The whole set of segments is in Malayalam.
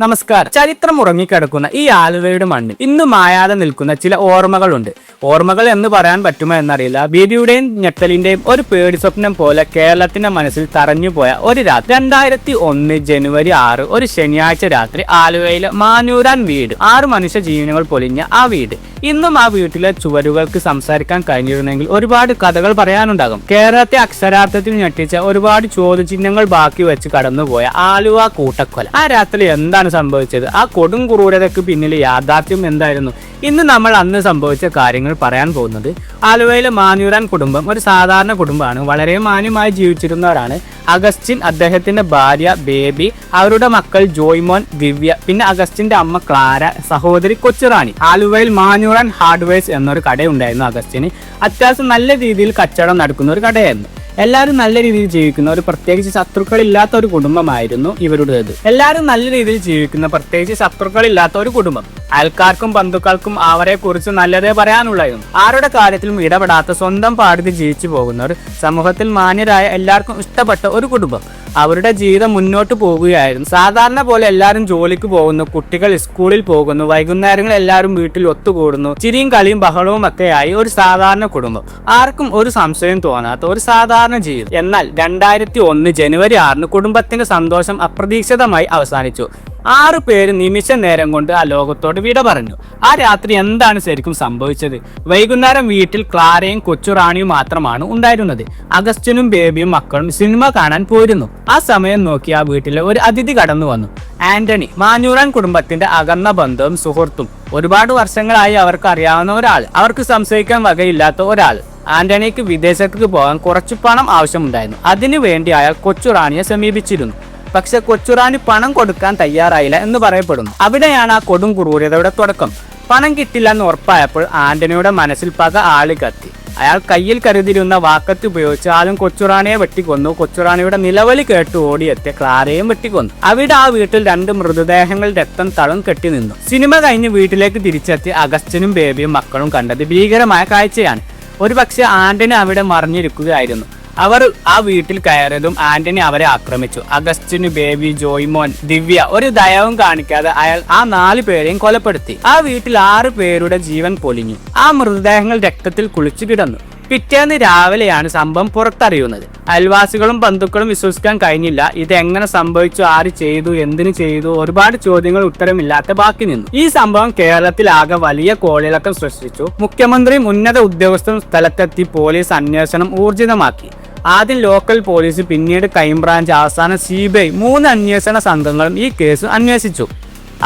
നമസ്കാരം. ചരിത്രം ഉറങ്ങിക്കിടക്കുന്ന ഈ ആലുവയുടെ മണ്ണിൽ ഇന്ന് മായാതെ നിൽക്കുന്ന ചില ഓർമ്മകളുണ്ട്. ഓർമ്മകൾ എന്ന് പറയാൻ പറ്റുമോ എന്നറിയില്ല. ഭീതിയുടെയും ഞെട്ടലിന്റെയും ഒരു പേടി സ്വപ്നം പോലെ കേരളത്തിന്റെ മനസ്സിൽ തറഞ്ഞുപോയ ഒരു രാത്രി. 2001 ജനുവരി 6 ഒരു ശനിയാഴ്ച രാത്രി ആലുവയിലെ മാനൂരാൻ വീട്. 6 മനുഷ്യ ജീവനുകൾ പൊലിഞ്ഞ ആ വീട്. ഇന്നും ആ വീട്ടിലെ ചുവരുകൾക്ക് സംസാരിക്കാൻ കഴിഞ്ഞിരുന്നെങ്കിൽ ഒരുപാട് കഥകൾ പറയാനുണ്ടാകും. കേരളത്തെ അക്ഷരാർത്ഥത്തിൽ ഞെട്ടിച്ച ഒരുപാട് ചോദ്യചിഹ്നങ്ങൾ ബാക്കി വെച്ച് കടന്നുപോയ ആലുവ കൂട്ടക്കൊല. ആ രാത്രി എന്താണ് സംഭവിച്ചത്? ആ കൊടും ക്രൂരതയ്ക്ക് പിന്നിൽ യാഥാർത്ഥ്യം എന്തായിരുന്നു? ഇന്ന് നമ്മൾ അന്ന് സംഭവിച്ച കാര്യങ്ങൾ പറയാൻ പോകുന്നത്. ആലുവയിലെ മാനൂരാൻ കുടുംബം ഒരു സാധാരണ കുടുംബമാണ്. വളരെ മാന്യമായി ജീവിച്ചിരുന്നവരാണ്. അഗസ്റ്റിൻ, അദ്ദേഹത്തിന്റെ ഭാര്യ ബേബി, അവരുടെ മക്കൾ ജോയ്മോൻ, ദിവ്യ, പിന്നെ അഗസ്റ്റിന്റെ അമ്മ ക്ലാര, സഹോദരി കൊച്ചുറാണി. ആലുവയിൽ മാനൂരാൻ ഹാർഡ്വെയർസ് എന്നൊരു കടയുണ്ടായിരുന്നു അഗസ്റ്റിന്. അത്യാവശ്യം നല്ല രീതിയിൽ കച്ചവടം നടക്കുന്ന ഒരു കടയായിരുന്നു. എല്ലാവരും നല്ല രീതിയിൽ ജീവിക്കുന്ന ഒരു പ്രത്യേകിച്ച് ശത്രുക്കളില്ലാത്ത ഒരു കുടുംബമായിരുന്നു ഇവരുടേത്. എല്ലാവരും നല്ല രീതിയിൽ ജീവിക്കുന്ന പ്രത്യേകിച്ച് ശത്രുക്കളില്ലാത്ത ഒരു കുടുംബം. അയൽക്കാർക്കും ബന്ധുക്കൾക്കും അവരെ കുറിച്ച് നല്ലതേ പറയാനുള്ളായിരുന്നു. ആരുടെ കാര്യത്തിലും ഇടപെടാത്ത സ്വന്തം പാടത്ത് ജീവിച്ചു പോകുന്നവർ, സമൂഹത്തിൽ മാന്യരായ എല്ലാവർക്കും ഇഷ്ടപ്പെട്ട ഒരു കുടുംബം. അവരുടെ ജീവിതം മുന്നോട്ട് പോകുകയായിരുന്നു. സാധാരണ പോലെ എല്ലാവരും ജോലിക്ക് പോകുന്നു, കുട്ടികൾ സ്കൂളിൽ പോകുന്നു, വൈകുന്നേരങ്ങൾ എല്ലാവരും വീട്ടിൽ ഒത്തുകൂടുന്നു. ചിരിയും കളിയും ബഹളവും ഒക്കെയായി ഒരു സാധാരണ കുടുംബം. ആർക്കും ഒരു സംശയം തോന്നാത്ത ഒരു സാധാരണ ജീവിതം. എന്നാൽ 2001 ജനുവരി 6 കുടുംബത്തിന്റെ സന്തോഷം അപ്രതീക്ഷിതമായി അവസാനിച്ചു. 6 പേര് നിമിഷ നേരം കൊണ്ട് ആ ലോകത്തോട് വിട പറഞ്ഞു. ആ രാത്രി എന്താണ് ശരിക്കും സംഭവിച്ചത്? വൈകുന്നേരം വീട്ടിൽ ക്ലാരയും കൊച്ചുറാണിയും മാത്രമാണ് ഉണ്ടായിരുന്നത്. അഗസ്റ്റിനും ബേബിയും മക്കളും സിനിമ കാണാൻ പോയിരുന്നു. ആ സമയം നോക്കി ആ വീട്ടിലെ ഒരു അതിഥി കടന്നു വന്നു. ആന്റണി, മാനൂരാൻ കുടുംബത്തിന്റെ അകന്ന ബന്ധവും സുഹൃത്തും. ഒരുപാട് വർഷങ്ങളായി അവർക്ക് അറിയാവുന്ന ഒരാൾ, അവർക്ക് സംശയിക്കാൻ വകയില്ലാത്ത ഒരാൾ. ആന്റണിക്ക് വിദേശത്തേക്ക് പോകാൻ കുറച്ചു പണം ആവശ്യമുണ്ടായിരുന്നു. അതിനു വേണ്ടി അയാൾ കൊച്ചുറാണിയെ സമീപിച്ചിരുന്നു. പക്ഷെ കൊച്ചുറാണി പണം കൊടുക്കാൻ തയ്യാറായില്ല എന്ന് പറയപ്പെടുന്നു. അവിടെയാണ് ആ കൊടും ക്രൂരതയുടെ തുടക്കം. പണം കിട്ടില്ല എന്ന് ഉറപ്പായപ്പോൾ ആന്റണിയുടെ മനസ്സിൽ പക ആളി കത്തി. അയാൾ കയ്യിൽ കരുതിയിരുന്ന വാക്കത്ത് ഉപയോഗിച്ച് ആദ്യം കൊച്ചുറാണിയെ വെട്ടിക്കൊന്നു. കൊച്ചുറാണിയുടെ നിലവിളി കേട്ട് ഓടിയെത്തിയ ക്ലാരയും വെട്ടിക്കൊന്നു. അവിടെ ആ വീട്ടിൽ 2 മൃതദേഹങ്ങൾ രക്തം തളം കെട്ടി നിന്നു. സിനിമ കഴിഞ്ഞ് വീട്ടിലേക്ക് തിരിച്ചെത്തി അഗസ്റ്റിനും ബേബിയും മക്കളും കണ്ടത് ഭീകരമായ കാഴ്ചയാണ്. ഒരുപക്ഷെ ആന്റണി അവിടെ മറിഞ്ഞിരിക്കുകയായിരുന്നു. അവർ ആ വീട്ടിൽ കയറിയതും ആന്റണി അവരെ ആക്രമിച്ചു. അഗസ്റ്റിന്, ബേബി, ജോയ്മോൻ, ദിവ്യ ഒരു ദയവും കാണിക്കാതെ അയാൾ ആ 4 പേരെയും കൊലപ്പെടുത്തി. ആ വീട്ടിൽ 6 പേരുടെ ജീവൻ പൊലിഞ്ഞു. ആ മൃതദേഹങ്ങൾ രക്തത്തിൽ കുളിച്ചു കിടന്നു. പിറ്റേന്ന് രാവിലെയാണ് സംഭവം പുറത്തറിയുന്നത്. അയൽവാസികളും ബന്ധുക്കളും വിശ്വസിക്കാൻ കഴിഞ്ഞില്ല. ഇത് എങ്ങനെ സംഭവിച്ചു, ആര് ചെയ്തു, എന്തിനു ചെയ്തു? ഒരുപാട് ചോദ്യങ്ങൾ ഉത്തരമില്ലാത്ത ബാക്കി നിന്നു. ഈ സംഭവം കേരളത്തിൽ ആകെ വലിയ കോളിളക്കം സൃഷ്ടിച്ചു. മുഖ്യമന്ത്രിയും ഉന്നത ഉദ്യോഗസ്ഥരും സ്ഥലത്തെത്തി പോലീസ് അന്വേഷണം ഊർജിതമാക്കി. ആദ്യം ലോക്കൽ പോലീസ്, പിന്നീട് ക്രൈംബ്രാഞ്ച്, അവസാനം CBI 3 അന്വേഷണ സംഘങ്ങളും ഈ കേസ് അന്വേഷിച്ചു.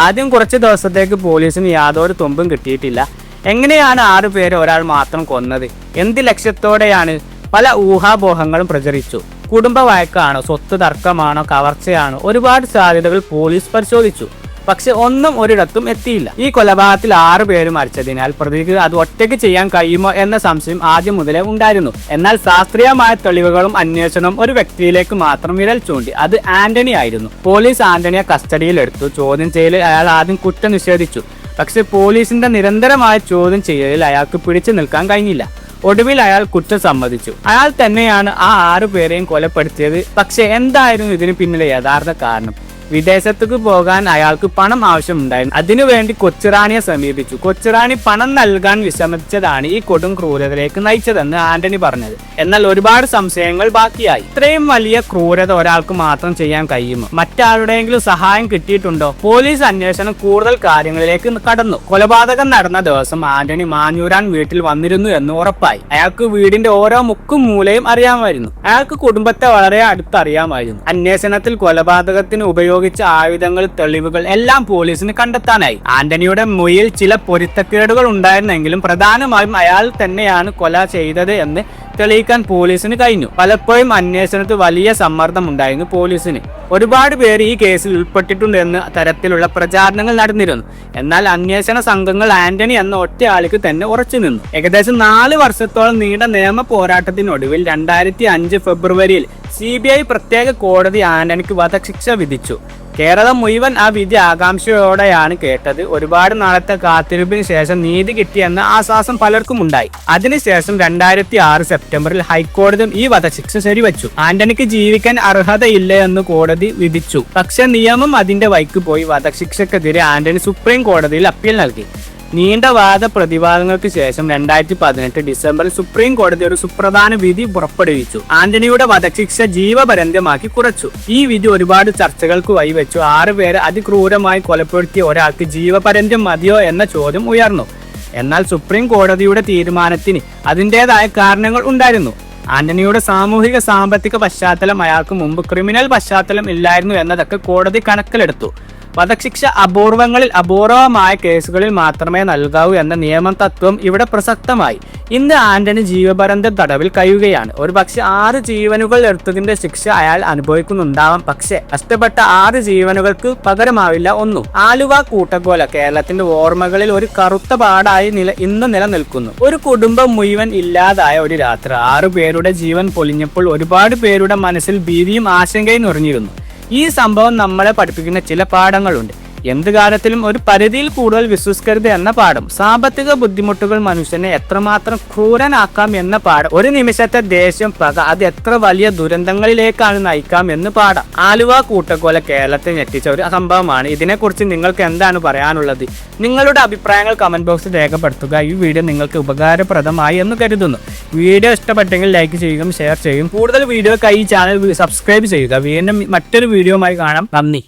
ആദ്യം കുറച്ച് ദിവസത്തേക്ക് പോലീസിന് യാതൊരു തുമ്പും കിട്ടിയിട്ടില്ല. എങ്ങനെയാണ് 6 പേരെ ഒരാൾ മാത്രം കൊന്നത്? എന്ത് ലക്ഷ്യത്തോടെയാണ്? പല ഊഹാപോഹങ്ങളും പ്രചരിച്ചു. കുടുംബ വഴക്കാണോ, സ്വത്ത് തർക്കമാണോ, കവർച്ചയാണോ? ഒരുപാട് സാധ്യതകൾ പോലീസ് പരിശോധിച്ചു. പക്ഷെ ഒന്നും ഒരിടത്തും എത്തിയില്ല. ഈ കൊലപാതകത്തിൽ 6 പേര് മരിച്ചതിനാൽ പ്രതിക്ക് അത് ഒറ്റയ്ക്ക് ചെയ്യാൻ കഴിയുമോ എന്ന സംശയം ആദ്യം മുതലേ ഉണ്ടായിരുന്നു. എന്നാൽ ശാസ്ത്രീയമായ തെളിവുകളും അന്വേഷണവും ഒരു വ്യക്തിയിലേക്ക് മാത്രം വിരൽ ചൂണ്ടി. അത് ആന്റണി ആയിരുന്നു. പോലീസ് ആന്റണിയെ കസ്റ്റഡിയിലെടുത്തു. ചോദ്യം ചെയ്യലിൽ അയാൾ ആദ്യം കുറ്റം നിഷേധിച്ചു. പക്ഷെ പോലീസിന്റെ നിരന്തരമായ ചോദ്യം ചെയ്യലിൽ അയാൾക്ക് പിടിച്ചു നിൽക്കാൻ കഴിഞ്ഞില്ല. ഒടുവിൽ അയാൾ കുറ്റം സമ്മതിച്ചു. അയാൾ തന്നെയാണ് ആ 6 പേരെയും കൊലപ്പെടുത്തിയത്. പക്ഷെ എന്തായിരുന്നു ഇതിന് പിന്നിലെ യഥാർത്ഥ കാരണം? വിദേശത്തേക്ക് പോകാൻ അയാൾക്ക് പണം ആവശ്യമുണ്ടായിരുന്നു. അതിനുവേണ്ടി കൊച്ചുറാണിയെ സമീപിച്ചു. കൊച്ചുറാണി പണം നൽകാൻ വിസമ്മതിച്ചതാണ് ഈ കൊടും ക്രൂരതയിലേക്ക് നയിച്ചതെന്ന് ആന്റണി പറഞ്ഞത്. എന്നാൽ ഒരുപാട് സംശയങ്ങൾ ബാക്കിയായി. ഇത്രയും വലിയ ക്രൂരത ഒരാൾക്ക് മാത്രം ചെയ്യാൻ കഴിയുമോ? മറ്റാരുടെയെങ്കിലും സഹായം കിട്ടിയിട്ടുണ്ടോ? പോലീസ് അന്വേഷണം കൂടുതൽ കാര്യങ്ങളിലേക്ക് കടന്നു. കൊലപാതകം നടന്ന ദിവസം ആന്റണി മാനൂരാൻ വീട്ടിൽ വന്നിരുന്നു എന്ന് ഉറപ്പായി. അയാൾക്ക് വീടിന്റെ ഓരോ മുക്കും മൂലയും അറിയാമായിരുന്നു. അയാൾക്ക് കുടുംബത്തെ വളരെ അടുത്തറിയാമായിരുന്നു. അന്വേഷണത്തിൽ കൊലപാതകത്തിന് ഉപയോഗിച്ച ആയുധങ്ങൾ, തെളിവുകൾ എല്ലാം പോലീസിന് കണ്ടെത്താനായി. ആന്റണിയുടെ മൊഴിയിൽ ചില പൊരുത്തക്കേടുകൾ ഉണ്ടായിരുന്നെങ്കിലും പ്രധാനമായും അയാൾ തന്നെയാണ് കൊല ചെയ്തത് എന്ന് തെളിയിക്കാൻ പോലീസിന് കഴിഞ്ഞു. പലപ്പോഴും അന്വേഷണത്തിൽ വലിയ സമ്മർദ്ദം ഉണ്ടായിരുന്നു പോലീസിന്. ഒരുപാട് പേര് ഈ കേസിൽ ഉൾപ്പെട്ടിട്ടുണ്ട് എന്ന തരത്തിലുള്ള പ്രചാരണങ്ങൾ നടന്നിരുന്നു. എന്നാൽ അന്വേഷണ സംഘങ്ങൾ ആന്റണി എന്ന ഒറ്റയാൾക്ക് തന്നെ ഉറച്ചു നിന്നു. ഏകദേശം 4 വർഷത്തോളം നീണ്ട നിയമ പോരാട്ടത്തിനൊടുവിൽ 2005 ഫെബ്രുവരിയിൽ CBI പ്രത്യേക കോടതി ആന്റണിക്ക് വധശിക്ഷ വിധിച്ചു. കേരളം മുഴുവൻ ആ വിധി ആകാംക്ഷയോടെയാണ് കേട്ടത്. ഒരുപാട് നാളത്തെ കാത്തിരിപ്പിന് ശേഷം നീതി കിട്ടിയെന്ന ആശ്വാസം പലർക്കും ഉണ്ടായി. അതിനുശേഷം 2006 സെപ്റ്റംബറിൽ ഹൈക്കോടതിയും ഈ വധശിക്ഷ ശരിവച്ചു. ആന്റണിക്ക് ജീവിക്കാൻ അർഹതയില്ല കോടതി വിധിച്ചു. പക്ഷെ നിയമം അതിന്റെ വഴിക്ക് പോയി. വധശിക്ഷക്കെതിരെ ആന്റണി സുപ്രീം കോടതിയിൽ അപ്പീൽ നൽകി. നീണ്ട വാദ പ്രതിവാദങ്ങൾക്ക് ശേഷം 2018 ഡിസംബറിൽ സുപ്രീം കോടതി ഒരു സുപ്രധാന വിധി പുറപ്പെടുവിച്ചു. ആന്റണിയുടെ വധശിക്ഷ ജീവപര്യന്തമാക്കി കുറച്ചു. ഈ വിധി ഒരുപാട് ചർച്ചകൾക്ക് വഴിവെച്ചു. 6 പേരെ അതിക്രൂരമായി കൊലപ്പെടുത്തിയ ഒരാൾക്ക് ജീവപര്യന്തം മതിയോ എന്ന ചോദ്യം ഉയർന്നു. എന്നാൽ സുപ്രീം കോടതിയുടെ തീരുമാനത്തിന് അതിൻ്റെതായ കാരണങ്ങൾ ഉണ്ടായിരുന്നു. ആന്റണിയുടെ സാമൂഹിക സാമ്പത്തിക പശ്ചാത്തലം, അയാൾക്ക് മുമ്പ് ക്രിമിനൽ പശ്ചാത്തലം ഇല്ലായിരുന്നു എന്നതൊക്കെ കോടതി കണക്കിലെടുത്തു. വധശിക്ഷ അപൂർവമായ കേസുകളിൽ മാത്രമേ നൽകാവൂ എന്ന നിയമതത്വം ഇവിടെ പ്രസക്തമായി. ഇന്ന് ആന്റണി ജീവപര്യന്തം തടവിൽ കഴിയുകയാണ്. ഒരുപക്ഷെ 6 ജീവനുകൾ എടുത്തതിന്റെ ശിക്ഷ അയാൾ അനുഭവിക്കുന്നുണ്ടാവാം. പക്ഷെ നഷ്ടപ്പെട്ട 6 ജീവനുകൾക്ക് പകരമാവില്ല ഒന്നും. ആലുവ കൂട്ടക്കൊല കേരളത്തിന്റെ ഓർമ്മകളിൽ ഒരു കറുത്ത പാടായി ഇന്ന് നിലനിൽക്കുന്നു. ഒരു കുടുംബം മുഴുവൻ ഇല്ലാതായ ഒരു രാത്രി. 6 പേരുടെ ജീവൻ പൊലിഞ്ഞപ്പോൾ ഒരുപാട് പേരുടെ മനസ്സിൽ ഭീതിയും ആശങ്കയും നിറഞ്ഞിരുന്നു. ഈ സംഭവം നമ്മളെ പഠിപ്പിക്കുന്ന ചില പാഠങ്ങളുണ്ട്. എന്ത് കാര്യത്തിലും ഒരു പരിധിയിൽ കൂടുതൽ വിശ്വസിക്കരുത് എന്ന പാഠം, സാമ്പത്തിക ബുദ്ധിമുട്ടുകൾ മനുഷ്യനെ എത്രമാത്രം ക്രൂരനാക്കാം എന്ന പാഠം, ഒരു നിമിഷത്തെ ദേഷ്യം, പക അത് എത്ര വലിയ ദുരന്തങ്ങളിലേക്കാണ് നയിക്കാം എന്ന് പാഠം. ആലുവ കൂട്ടക്കൊല കേരളത്തെ ഞെട്ടിച്ച ഒരു സംഭവമാണ്. ഇതിനെക്കുറിച്ച് നിങ്ങൾക്ക് എന്താണ് പറയാനുള്ളത്? നിങ്ങളുടെ അഭിപ്രായങ്ങൾ കമന്റ് ബോക്സിൽ രേഖപ്പെടുത്തുക. ഈ വീഡിയോ നിങ്ങൾക്ക് ഉപകാരപ്രദമായി എന്ന് കരുതുന്നു. വീഡിയോ ഇഷ്ടപ്പെട്ടെങ്കിൽ ലൈക്ക് ചെയ്യുകയും ഷെയർ ചെയ്യും. കൂടുതൽ വീഡിയോക്കായി ഈ ചാനൽ സബ്സ്ക്രൈബ് ചെയ്യുക. വീണ്ടും മറ്റൊരു വീഡിയോയുമായി കാണാം. നന്ദി.